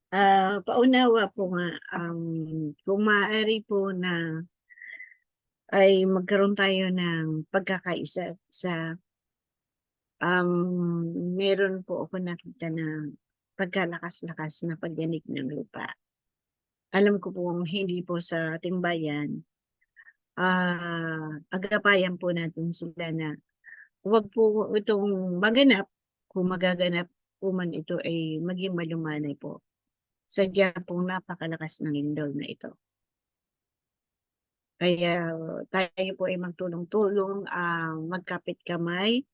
Paunawa po nga, kung maaari po na ay magkaroon tayo ng pagkakaisa sa meron po ako nakita na pagkalakas-lakas na pagyanig ng lupa. Alam ko pong hindi po sa ating bayan, agapayan po natin sila na huwag po itong maganap, kung magaganap po man ito ay maging malumanay po. Sadya pong napakalakas ng lindol na ito. Kaya tayo po ay magtulong-tulong, magkapit kamay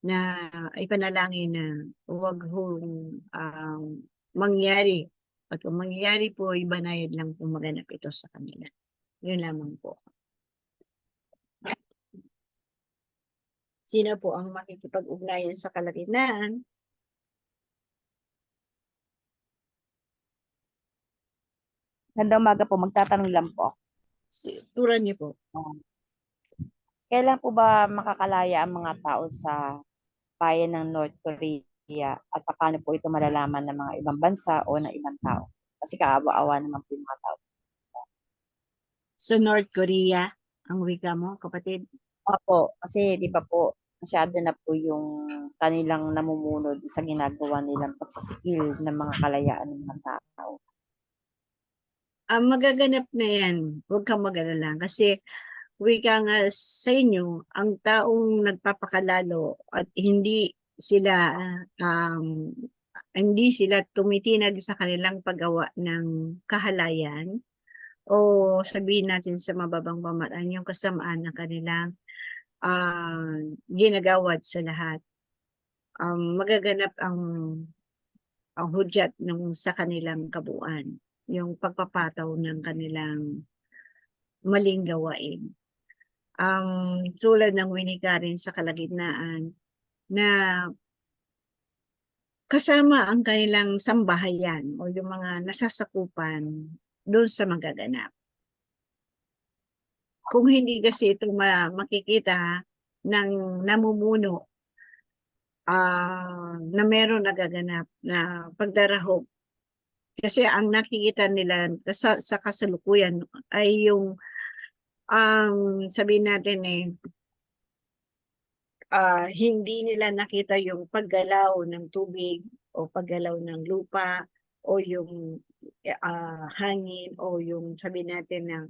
na ipanalangin na huwag hong mangyari. At kung mangyayari po, ibanayad lang po maganap ito sa kanila. Yun lamang po. Sino po ang makikipag-ugnayan sa kalagitnaan? Gandang umaga po, magtatanong lang po. Turan niyo po. Kailan po ba makakalaya ang mga tao sa bayan ng North Korea at paano po ito malalaman ng mga ibang bansa o ng ibang tao? Kasi kaawa-awa naman po yung mga tao. So North Korea, ang wika mo, kapatid? Opo, kasi di ba po, masyado na po yung kanilang namumuno sa ginagawa nilang pagsisikil ng mga kalayaan ng mga tao. Magaganap na yan. Huwag kang mag-alala. Kasi wika nga sa inyo, ang taong nagpapakalalo at hindi sila tumitinag sa kanilang paggawa ng kahalayan o sabihin natin sa mababang pamaraan yung kasamaan ng kanilang ginagawad sa lahat. Magaganap ang hudyat sa kanilang kabuuan, yung pagpapataw ng kanilang maling gawain. Tulad ng winika rin sa kalagitnaan na kasama ang kanilang sambahayan o yung mga nasasakupan doon sa magaganap. Kung hindi kasi ito makikita ng namumuno na meron nagaganap na pagdarahog, kasi ang nakikita nila sa kasalukuyan ay yung sabihin natin hindi nila nakita yung paggalaw ng tubig o paggalaw ng lupa o yung hangin o yung sabihin natin na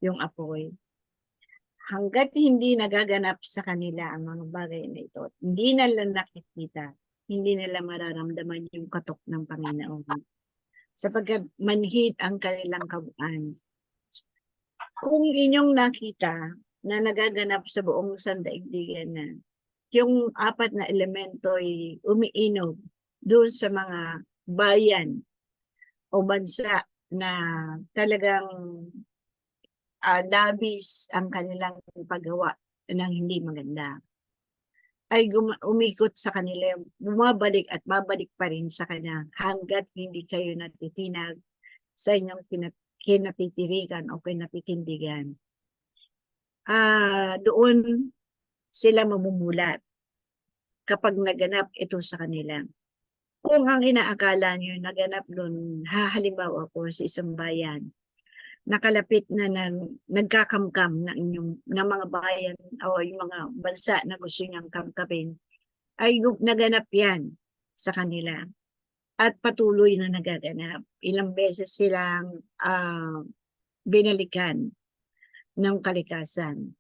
yung apoy. Hanggat hindi nagaganap sa kanila ang mga bagay na ito, hindi nila nakikita, hindi nila mararamdaman yung katok ng Panginoon. Sapagkat manhid ang kanilang kabuuan. Kung inyong nakita na nagaganap sa buong sandaigdigan na yung apat na elemento ay umiinog doon sa mga bayan o bansa na talagang labis ang kanilang paggawa ng hindi maganda, ay umikot sa kanila, bumabalik at babalik pa rin sa kanya hanggat hindi kayo natitinag sa inyong kinatitirikan o kinatitindigan. Doon sila mamumulat kapag naganap ito sa kanila. Kung ang inaakala nyo naganap doon, halimbawa po sa isang bayan, nakalapit na nagkakamkam ng mga bayan o yung mga bansa na gusto niyang kamkapin, ay naganap yan sa kanila. At patuloy na nagaganap. Ilang beses silang binalikan ng kalikasan.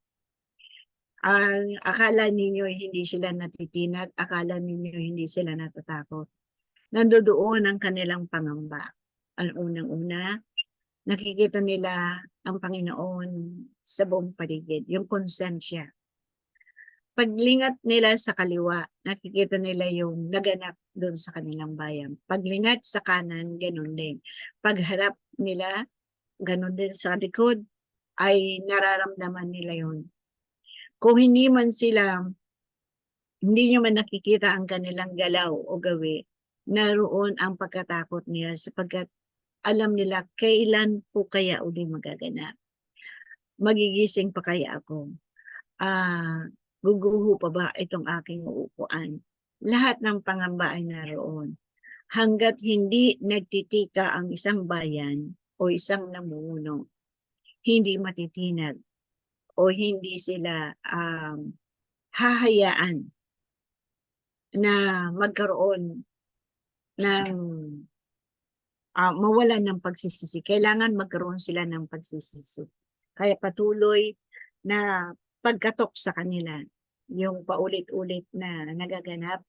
Akala ninyo hindi sila natitinag, akala ninyo hindi sila natatakot. Nandoon ang kanilang pangamba. Ang unang-una, nakikita nila ang Panginoon sa buong paligid, yung konsensya. Paglingat nila sa kaliwa, nakikita nila yung naganap doon sa kanilang bayan. Paglingat sa kanan, ganun din. Pagharap nila, ganun din sa likod, ay nararamdaman nila yun. Kung hindi nyo man nakikita ang kanilang galaw o gawi, naroon ang pagkatakot nila sapagkat alam nila kailan po kaya uli magaganap. Magigising pa kaya ako? Guguho pa ba itong aking uupuan? Lahat ng pangamba ay naroon. hanggat hindi nagtitika ang isang bayan o isang namumuno, hindi matitinag o hindi sila hahayaan na magkaroon ng mawalan ng pagsisisi. Kailangan magkaroon sila ng pagsisisi. Kaya patuloy na pagkatok sa kanila yung paulit-ulit na nagaganap,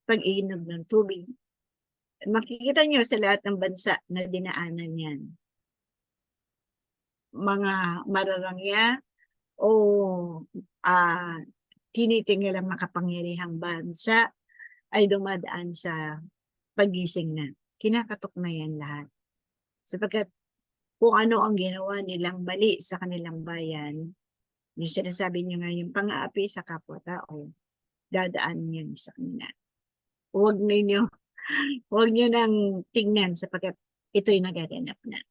pag-iinom ng tubig. Makikita nyo sa lahat ng bansa na dinaanan yan. Mga mararangya o tinitingil ang makapangyarihang bansa ay dumadaan sa pagising na. Kinakatok na yan lahat. Sapagkat kung ano ang ginawa nilang mali sa kanilang bayan, yung sinasabi nyo nga yung pang-aapi sa kapwa-tao, dadaan yan sa kanila. Huwag nyo nang tingnan sapagkat ito'y nagaganap na.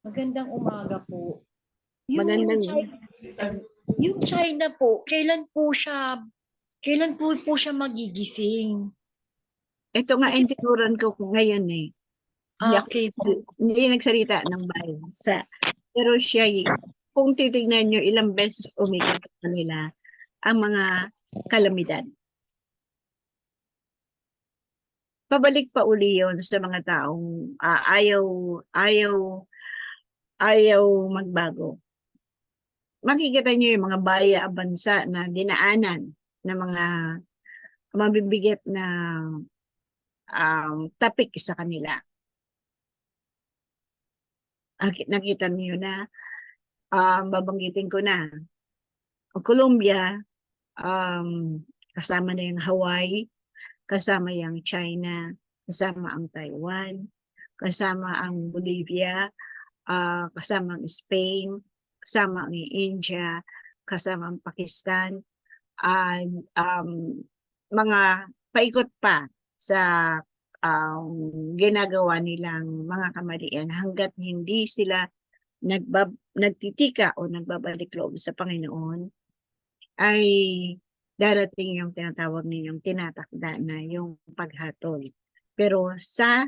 Magandang umaga po. Yung China po, kailan po siya magigising? Ito nga ang tinuran ko ngayon eh. Okay po. Hindi nagsalita ng bansa. Pero siya, kung titignan nyo, ilang beses umikat sa kanila ang mga kalamidad. Pabalik pa uli yun sa mga taong ayaw magbago. Makikita nyo yung mga bansa na dinaanan ng mga mabibigat na topic sa kanila. Nakita niyo na, babanggitin ko na, Colombia, kasama na yung Hawaii, kasama yung China, kasama ang Taiwan, kasama ang Bolivia, kasama ang Spain, kasama ang India, kasama ang Pakistan, mga paikot pa sa ginagawa nilang mga kamalian hanggat hindi sila nagtitika o nagbabalik loob sa Panginoon, ay darating yung tinatawag ninyong tinatakda na yung paghatol. Pero sa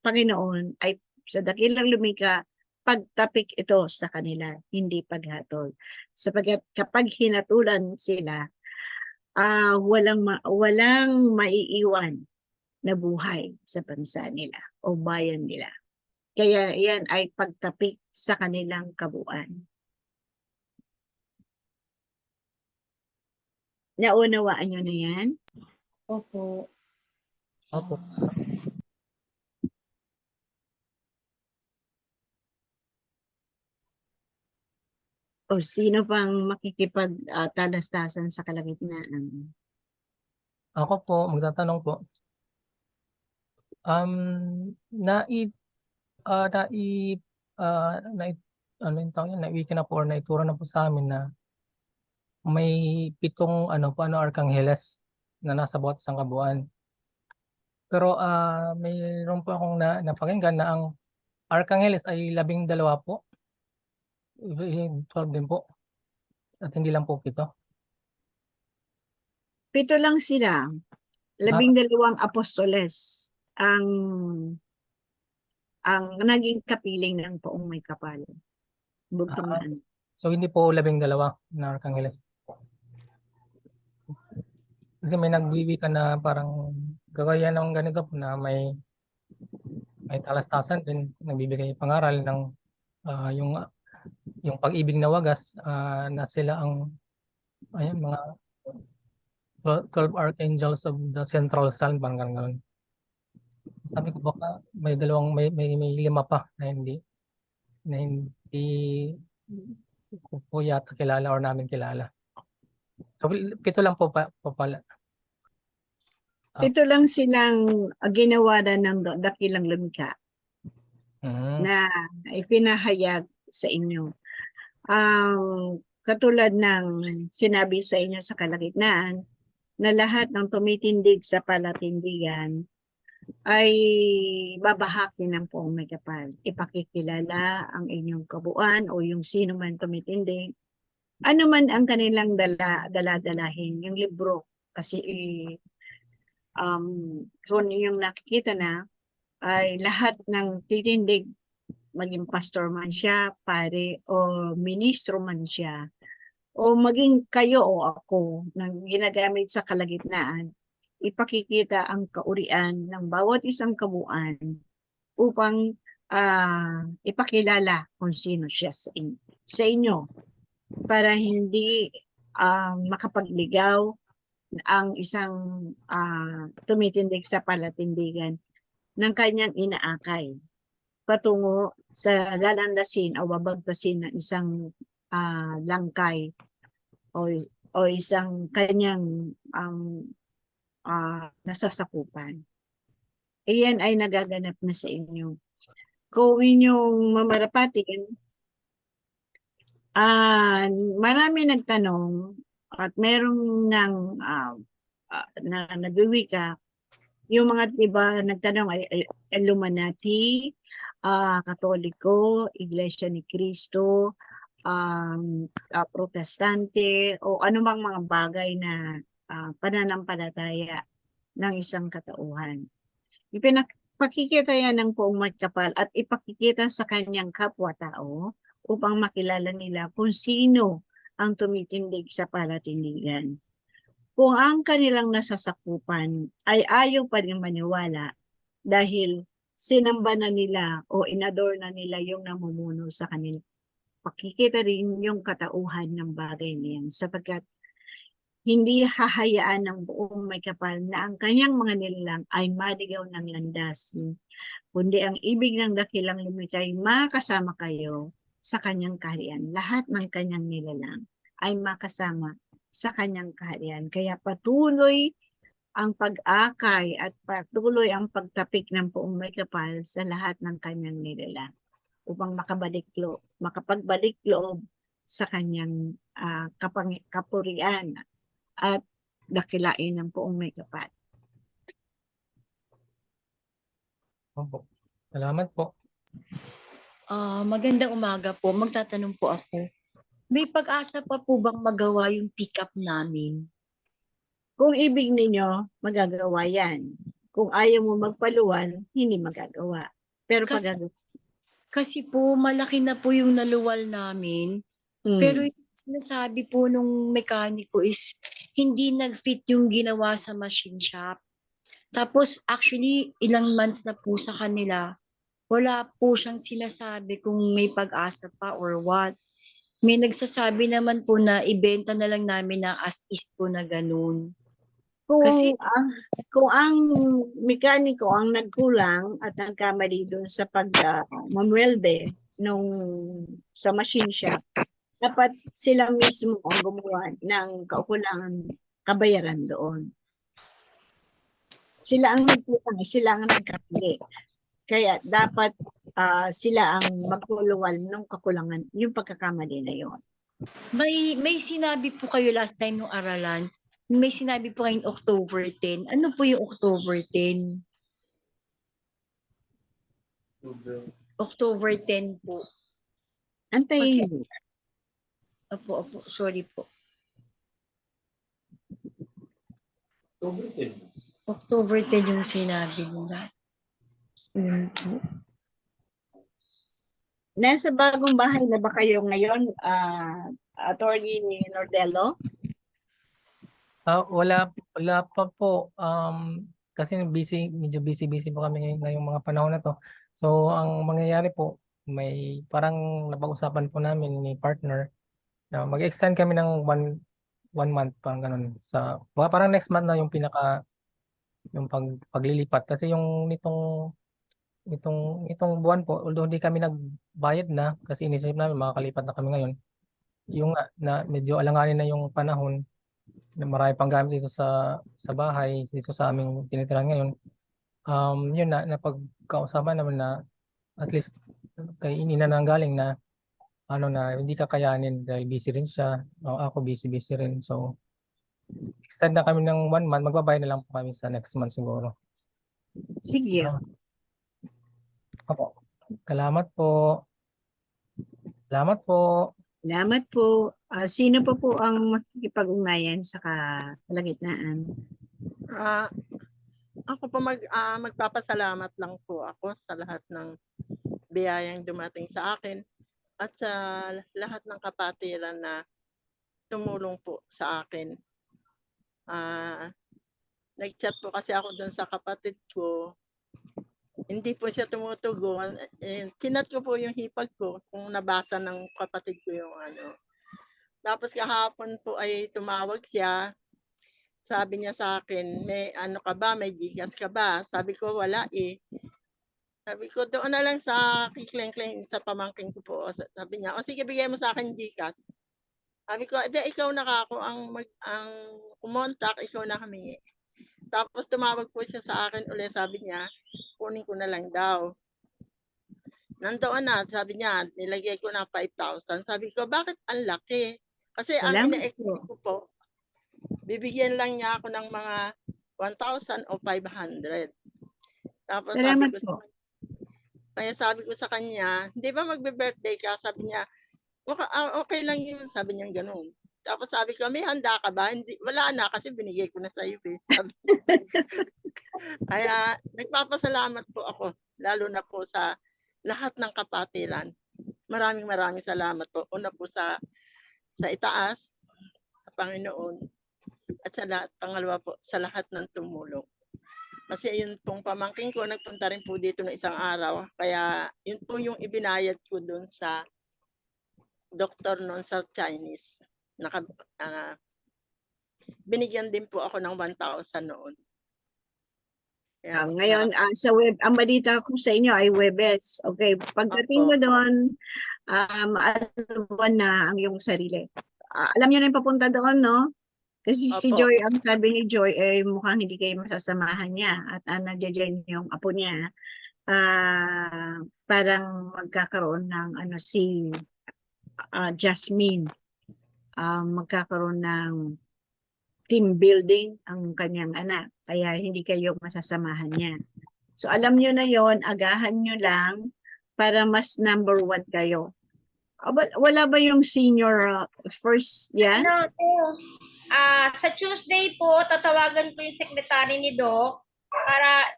Panginoon ay sa dakilang lumikha, pagtapik ito sa kanila, hindi paghatol. Sapagkat kapag hinatulan sila, walang maiiwan na buhay sa bansa nila o bayan nila. Kaya yan ay pagtapik sa kanilang kabuuan. Naunawaan nyo na yan? Opo. Opo. O sino pang makikipagtalastasan sa kalagitnaan? Ako po, magtatanong po. Naiwiki na po or naituro na po sa amin na may 7 arkangheles na nasa bawat isang kabuuan. Pero mayroon po akong napakinggan na ang arkangheles ay 12 po. 12 din po. At hindi lang po 7. 7 lang sila. 12 apostoles ang naging kapiling ng poong may kapal. Bugtungan. So hindi po 12 na arkangheles. Kasi may nagwiwi ka na parang gagaya ng ganito po na may talastasan din, nagbibigay pangaral ng yung pag-ibig na wagas na sila ang mga 12 archangels of the central sun, parang gano'n. Sabi ko baka may 5 pa na hindi ko po yata kilala or namin kilala. So 7 lang po pala. 7 lang silang ginawa ng dakilang lumikha na ipinahayag sa inyo. Katulad ng sinabi sa inyo sa kalagitnaan, na lahat ng tumitindig sa palatindigan ay babahakin ng poong may kapal. Ipakikilala ang inyong kabuuan o yung sino man tumitindig ano man ang kanilang dala-dalahin, yung libro. Kasi kung yung nakikita na ay lahat ng titindig, maging pastor man siya, pare o ministro man siya, o maging kayo o ako nang ginagamit sa kalagitnaan, ipakikita ang kaurian ng bawat isang kabuuan upang ipakilala kung sino siya sa inyo para hindi makapagligaw ang isang tumitindig sa palatindigan ng kanyang inaakay patungo sa lalandasin o babagtasin ng isang langkay o isang kanyang nasasakupan. Iyan ay nagaganap na sa inyo. Kung inyong mamarapatin, marami nagtanong at merong na nagwiwika, yung mga iba nagtanong ay Illuminati, Katoliko, Iglesia ni Cristo, Protestante, o anumang mga bagay na pananampalataya ng isang katauhan. Ipakikita yan ng Poong Magkapal at ipakikita sa kanyang kapwa-tao upang makilala nila kung sino ang tumitindig sa palatindigan. Kung ang kanilang nasasakupan ay ayaw pa rin maniwala dahil sinamba na nila o inadore na nila yung namumuno sa kanila, pakikita rin yung katauhan ng bagay niyan sapagkat hindi hahayaan ng Buong Magkapal na ang kanyang mga nilalang ay maligaw ng landas, kundi ang ibig ng dakilang lumikay makasama kayo sa kanyang kaharian. Lahat ng kanyang nilalang ay makasama sa kanyang kaharian. Kaya patuloy ang pag-akay at patuloy ang pagtapik ng Buong Magkapal sa lahat ng kanyang nilalang upang makapagbalik loob sa kanyang kapurian at dakilain ng Poong Magkapal. Opo. Salamat po. Magandang umaga po. Magtatanong po ako. May pag-asa pa po bang magawa yung pick-up namin? Kung ibig ninyo, magagawa yan. Kung ayaw mo magpaluwan, hindi magagawa. Pero Kasi po, malaki na po yung naluwal namin. Pero yung sinasabi po nung mekaniko is hindi nag-fit yung ginawa sa machine shop. Tapos actually, ilang months na po sa kanila, wala po siyang sinasabi kung may pag-asa pa or what. May nagsasabi naman po na ibenta na lang namin na as is po na ganun. Kung ang mekaniko ang nagkulang at nagkamali doon sa pag-mamwelde sa machine shop, dapat sila mismo ang gumawa ng kaukulangan kabayaran doon. Sila ang nagputang, sila ang nagkamali. Kaya dapat sila ang magkuluwal ng kakulangan, yung pagkakamali na yon. May sinabi po kayo last time nung aralan, may sinabi po kayong October 10. Ano po yung October 10? October 10 po. Antayin mo. Opo, sorry po. October 10 yung sinabi nila. Nasa bagong bahay na ba kayo ngayon, Attorney Nordello? Wala pa po. Kasi medyo busy po kami ngayong mga panahon na to. So, ang mangyayari po, may parang napag-usapan po namin ni partner na mag-extend kami ng one month, parang ganun. Parang next month na yung paglilipat. Kasi yung itong buwan po, although hindi kami nagbayad na, kasi inisip namin makakalipat na kami ngayon. Yung na medyo alanganin na yung panahon, na marami pang gamit dito sa bahay, dito sa aming tinitirahan ngayon. Yun na pagkausapan naman na at least kay inina nang galing na na hindi kakayanin dahil busy rin siya. Ako busy rin. So extend na kami ng 1 month, magbabayad na lang po kami sa next month siguro. Sige. Opo. Salamat po. Salamat po. Sino pa po ang makikipag-ugnayan sa kalagitnaan? Ako po magpapasalamat lang po ako sa lahat ng biyayang dumating sa akin at sa lahat ng kapatiran na tumulong po sa akin. Nag-chat po kasi ako doon sa kapatid ko. Hindi po siya tumutugon. Chinat ko po yung hipag ko kung nabasa ng kapatid ko yung ano. Tapos kahapon po ay tumawag siya. Sabi niya sa akin, may ano ka ba? May Gcash ka ba? Sabi ko, wala eh. Sabi ko, doon na lang sa kikleng-kleng sa pamangkin ko po. Sabi niya, o sige, bigay mo sa akin Gcash. Sabi ko, ikaw na ka ako ang kumontak, ikaw na kami. Tapos tumawag po siya sa akin ulit, sabi niya, kunin ko na lang daw. Nandoon na, sabi niya, nilagay ko na 5,000. Sabi ko, bakit ang laki? Kasi ang Salamat ina-expect ko po, bibigyan lang niya ako ng mga 1,000 o 500. Tapos Salamat po. kaya sabi ko sa kanya, di ba magbe-birthday ka? Sabi niya, okay lang yun. Sabi niya gano'n. Tapos sabi ko, may handa ka ba? Hindi, wala na kasi binigay ko na sa iyo. Sabi. Kaya nagpapasalamat po ako, lalo na po sa lahat ng kapatiran. Maraming salamat po. Una po sa itaas, sa Panginoon. At sa lahat, pangalawa po, sa lahat ng tumulong. Kasi yun pong pamangkin ko, nagpunta rin po dito ng isang araw. Kaya yun po yung ibinayad ko doon sa doktor noon sa Chinese. Binigyan din po ako ng 1,000 noon. Kaya, Ngayon, sa web, ang balita ko sa inyo ay Webes. Okay, pagdating mo doon, maalwan na ang iyong sarili. Alam niyo na yung papunta doon, no? Kasi si Opo. Joy, ang sabi ni Joy, mukhang hindi kayo masasamahan niya at nandiyan yung apo niya. Parang magkakaroon ng si Jasmine. Magkakaroon ng team building ang kanyang anak. Kaya hindi kayo masasamahan niya. So alam nyo na yon, agahan nyo lang para mas number 1 kayo. Wala ba yung senior first yan? Sa Tuesday po, tatawagan ko yung secretary ni Doc para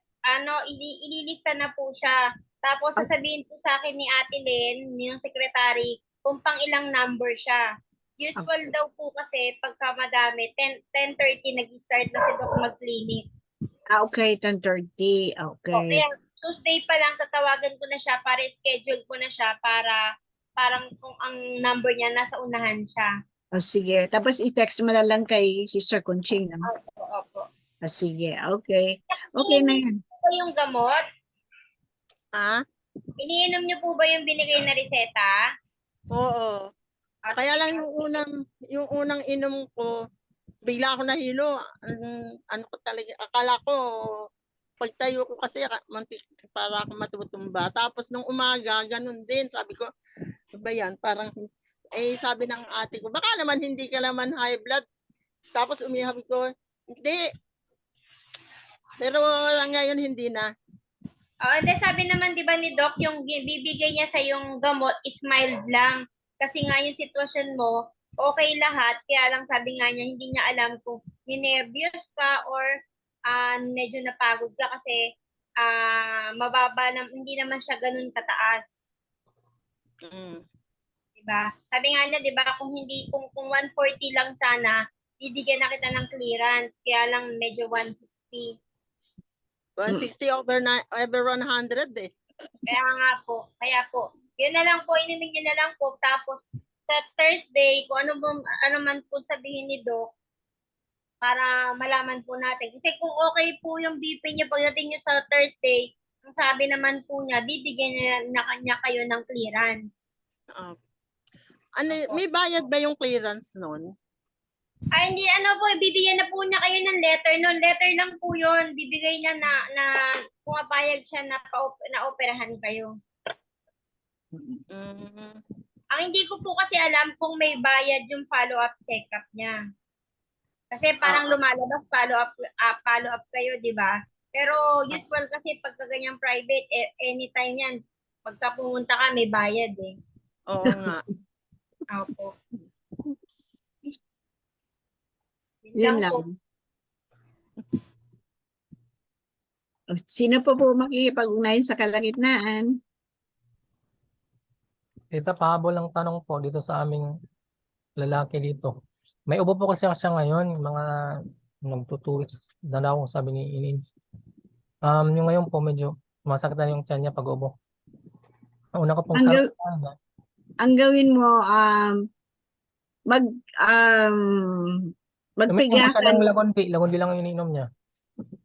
ililista na po siya. Tapos sasabihin po sa akin ni Ate Len, yung secretary, kung pang ilang number siya. Usual daw po kasi pagka madami, 10:30 nag-start na si Doc mag-clinic. Okay, 10:30. Okay. Kaya Tuesday pa lang tatawagan ko na siya para schedule ko na siya para parang kung ang number niya nasa unahan siya. Sige. Tapos i-text mo na lang kay Sister Conching. Opo. Sige. Okay. Okay na yan. Po yung gamot? Iniinom niyo po ba yung binigay na reseta? Oo. Kaya lang yung unang inom ko, bigla ako nahilo. Ano ko talaga, akala ko, pagtayo ko kasi para ako matutumba. Tapos nung umaga, ganun din. Sabi ko, ba yan? Parang, sabi ng ate ko, baka naman hindi ka naman high blood. Tapos umihabi ko, hindi. Pero ngayon hindi na. Hindi, sabi naman 'di ba ni Doc, yung bibigay niya sa yung gamot is mild lang. Kasi nga yung sitwasyon mo, okay lahat, kaya lang sabi nga niya, hindi niya alam kung ninervyos ka or medyo napagod ka kasi mababa na, hindi naman siya ganun kataas. Diba? Sabi nga niya, 'di ba, kung 140 lang sana, bibigyan na kita ng clearance, kaya lang medyo 160. 160 over 100 eh. Kaya po. Yun na lang po, inimig nyo na lang po. Tapos sa Thursday, kung ano man po sabihin ni Doc, para malaman po natin. Kasi kung okay po yung BP niya pagdating nyo sa Thursday, ang sabi naman po niya, bibigyan niya kayo ng clearance. May bayad ba yung clearance nun? Hindi, bibigyan na po niya kayo ng letter nun. Letter lang po yun. Bibigay niya na pumapayag siya na operahan kayo. Ang hindi ko po kasi alam kung may bayad yung follow-up check-up niya. Kasi parang lumalabas follow-up kayo, di ba? Pero usual kasi pagka ganyang private, anytime yan. Pagka pumunta ka, may bayad eh. Oo nga. Opo. Yun lang. po. O, sino po makikipag-ugnayan sa kalagitnaan? Tita, pahabol ang tanong po dito sa aming lalaki dito. May ubo po kasi siya ngayon, mga nagtutuwid na daw, sabi ni Inin. Yung ngayon po medyo masakit na yung tiyan niya pag ubo. Ang una ko pong Ang, tanong gaw- sa kanya, ang gawin mo, mag, uminom magpiga po siya ka, ng lagundi lang ang iniinom niya.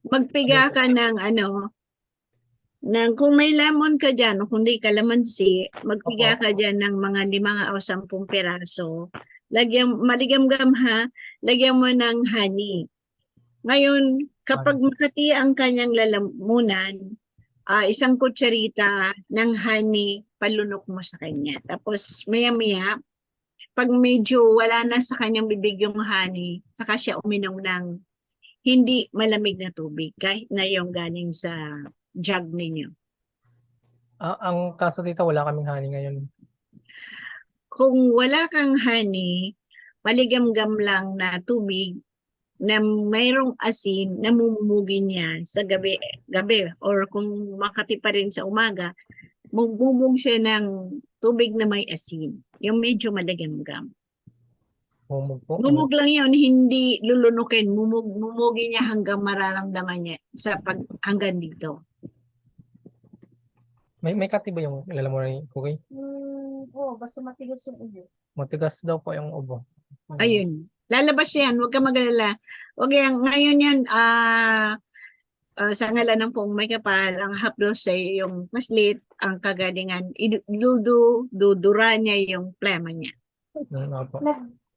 magpiga ka ng kung may lemon ka dyan, o kung di kalamansi, magpiga ka dyan ng mga 5 o 10 piraso. Maligam-gam ha, lagyan mo ng honey. Ngayon, kapag makati ang kanyang lalamunan, 1 kutsarita ng honey, palunok mo sa kanya. Tapos maya-maya, pag medyo wala na sa kanyang bibig yung honey, saka siya uminom ng hindi malamig na tubig, kahit na yung galing sa jug ninyo. Ang kaso dito, wala kaming honey ngayon. Kung wala kang honey, paligam-gam lang na tubig na mayroong asin, namumugin niya sa gabi or kung makati pa rin sa umaga, magmumug siya ng tubig na may asin. Yung medyo maligam-gam. Humog po. Mumug lang yun, hindi lulunukin. Mumugin niya hanggang mararamdaman niya hanggang dito. May kati ba yung lalamunan ni Kukoy? Basta matigas yung ubo. Matigas daw po yung ubo. Ayun. Lalabas yan. Huwag ka magalala. Huwag yan. Ngayon yan, sa ngalan ng Pong May Kapal, ang haplos ay yung maslit, ang kagalingan, dudura niya yung plema niya. Opo.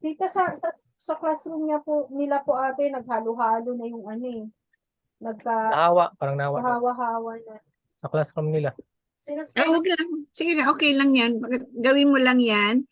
Tita, sa classroom niya po, nila po ate, naghalo-halo na yung Parang nahawa. hawa-hawa na. Sa classroom nila. Huwag lang. Sige na, okay lang yan. Gawin mo lang yan.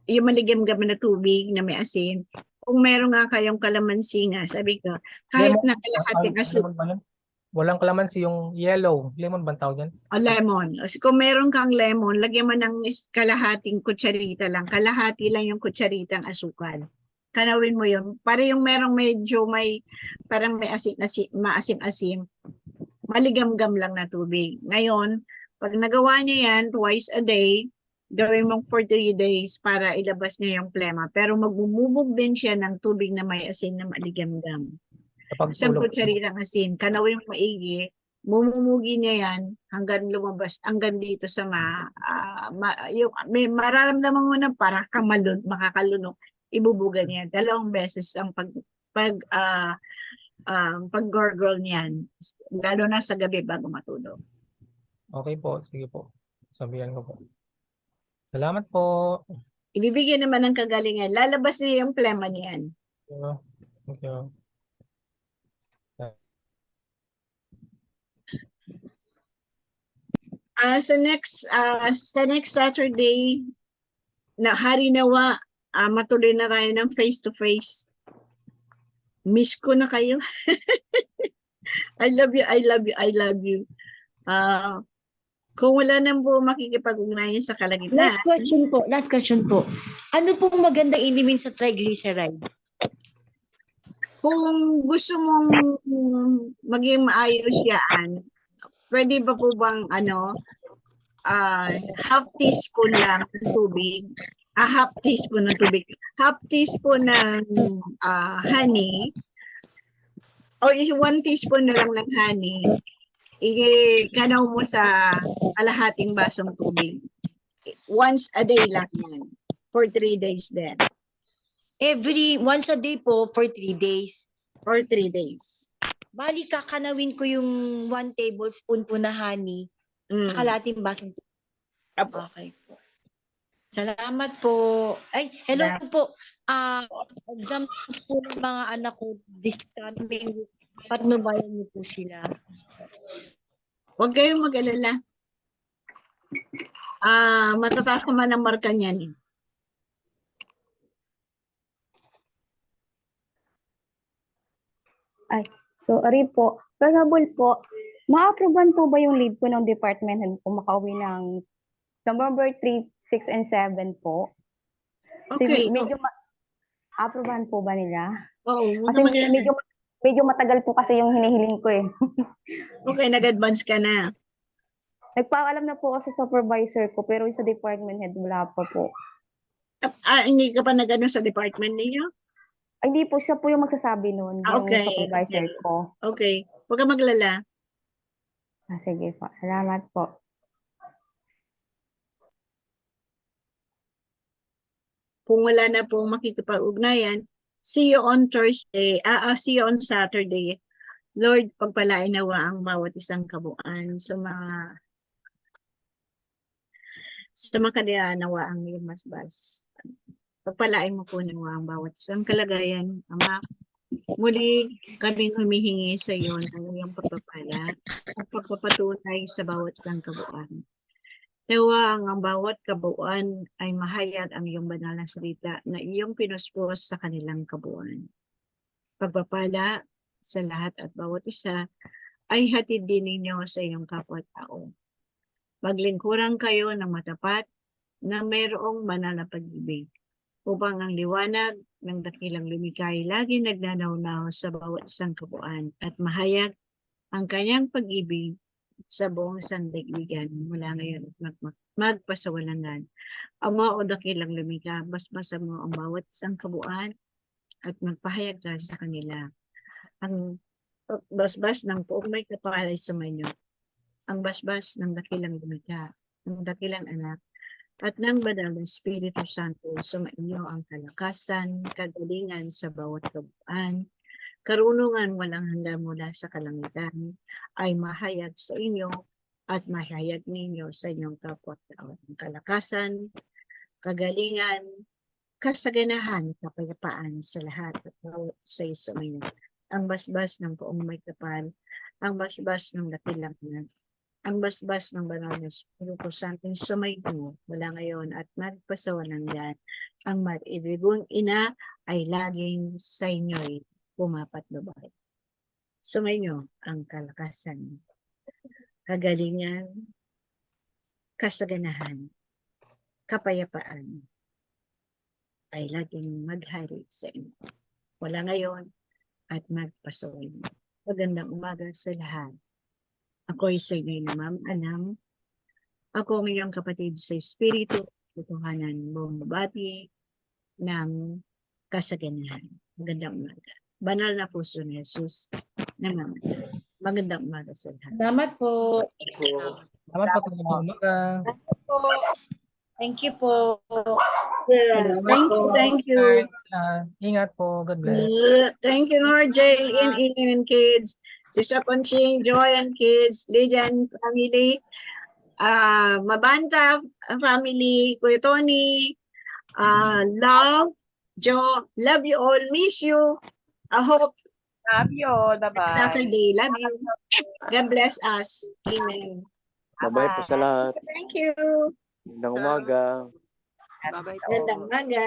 Yung maligam-gam na tubig na may asin. Kung meron nga kayong kalamansi nga, sabi ko, kahit na kalahating aso, Lemon ba yun? Walang kalamansi, yung yellow. Lemon ba ang tawag yan? lemon. O, kung meron kang lemon, lagyan mo ng kalahating kutsarita lang. Kalahati lang yung kutsaritang asukal. Kanawin mo yun. Para yung merong medyo parang may maasim-asim, maligam-gam lang na tubig. Ngayon, pag nagawa niya yan twice a day, gawin mong for 3 days para ilabas niya yung plema. Pero magmumubog din siya ng tubig na may asin na maligam-gam. Kapag Isang tulog. kutsaritang asin, kanawin mo maigi, mumumugi niya yan hanggang lumabas, hanggang dito sa mararamdaman mo na para kang makakalunok, ibubugan niya. 2 beses ang pag-gargle niyan, lalo na sa gabi bago matulog. Okay po, sige po. Sabihan ko po. Salamat po. Ibibigyan naman ng kagalingan. Lalabas niya yung plema niyan. Thank you. Sa next Saturday, na hari nawa, matuloy na tayo ng face-to-face. Miss ko na kayo. I love you, I love you, I love you. Kung wala nang po makikipag-ugnayan sa kalagitnaan. Last question po. Ano pong magandang inumin sa triglyceride? Kung gusto mong maging maayos yan, pwede ba po bang half teaspoon lang ng tubig, half teaspoon ng tubig, half teaspoon ng honey, o 1 teaspoon na lang ng honey, ikanaw mo sa kalahating basong tubig. Once a day lang yan. For 3 days din. Once a day po for 3 days. For 3 days. Bali, kakanawin ko yung 1 tablespoon po na honey sa kalahating basong tubig. Okay po. Salamat po. Ay, hello po. Exams po ng mga anak ko this coming week. Patnubayan niyo po sila. Huwag kayong mag-alala. Matataas naman ang marka niyan. Sorry po. Paghabol po, ma-approvean po ba yung leave ko ng department head kung makauwi ng November 3, 6, and 7 po. Kasi Okay. medyo aprobahan po ba nila? Oo, huwag Kasi ka magalala. medyo matagal po kasi yung hinihiling ko eh. Okay, nag-advance ka na. Nagpaalam na po kasi sa supervisor ko, pero yung sa department head wala pa po. Hindi ka pa nag-ano sa department ninyo? Ay, hindi po, siya po yung magsasabi nun, yung Okay, supervisor okay. ko. Okay, huwag ka maglala. Sige po, salamat po. Kung wala na pong makikipag-ugnayan, see you on Thursday, see you on Saturday. Lord, pagpalain nawa ang bawat isang kabuuan sa mga kanila nawa ang iyong masbas. Pagpalain mo po nawa ang bawat isang kalagayan, Ama. Muli kaming humihingi sa iyo ng iyong pagpapala at pagpapatunay sa bawat isang kabuuan. Nawa ang bawat kabuuan ay mahayag ang iyong banal na salita na iyong pinuspos sa kanilang kabuuan. Pagpapala sa lahat at bawat isa ay hatid din ninyo sa iyong kapwa-tao. Maglingkuran kayo ng matapat na mayroong banal na pag-ibig upang ang liwanag ng dakilang lumikha ay lagi nagnanaw sa bawat isang kabuuan at mahayag ang kanyang pag-ibig sa buong sandaigdigan mula ngayon at magpasawalangan. Ama o dakilang lumikha, basbasan mo ang bawat isang kabuuan at magpahayag ka sa kanila. Ang basbas ng poong may kapal ay sumainyo. Ang basbas ng dakilang lumikha, ng dakilang anak, at ng banal na Espiritu Santo sumainyo ang kalakasan, kagalingan sa bawat kabuuan, karunungan walang hanggan mula sa kalangitan ay mahayag sa inyo at mahayag ninyo sa inyong kapwa-tao. Ang kalakasan, kagalingan, kasaganahan, kapayapaan sa lahat at bawat isa inyo. Ang basbas ng poong may kapal, ang basbas ng dakilang anak, ang basbas ng banal na Espiritu Santo sumainyo mula ngayon at magpasawalangan. Ang mag-ibigong ina ay laging sa inyo'y pumapatnubay. Sumainyo ang kalakasan, kagalingan, kasaganahan, kapayapaan ay laging maghari sa inyo. Wala ngayon at magpasawalangan. Magandang umaga sa lahat. Ako'y sa inyo'y namamaalam. Ako ang iyong kapatid sa Espiritu, Tutuhanan, bumabati ng kasaganahan. Magandang umaga. Banal na puso ni Jesus, namamaalam. Magandang umaga sa lahat. Salamat po. Salamat po, magandang umaga. Thank you po. Yeah, thank you. Ingat po, God bless. Thank you, Lord J, and kids. Sister Conching, Joy and kids, Lydia and family, Mabanta family, Kuya Tony, Love, Joe, love you all, miss you. I hope Love you. Bye-bye. Saturday, love you. God bless us. Amen. Bye-bye po sa lahat. Thank you. Magandang umaga. Bye-bye. Magandang umaga.